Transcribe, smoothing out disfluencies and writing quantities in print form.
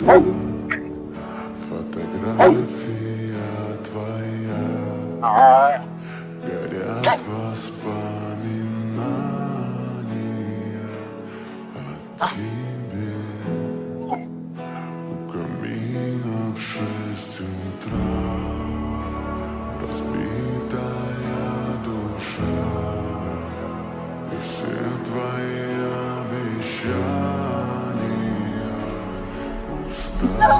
Фотография твоя, горят воспоминания о тебе. У камина в 6 утра разбитая душа, и все твои обещания пустота.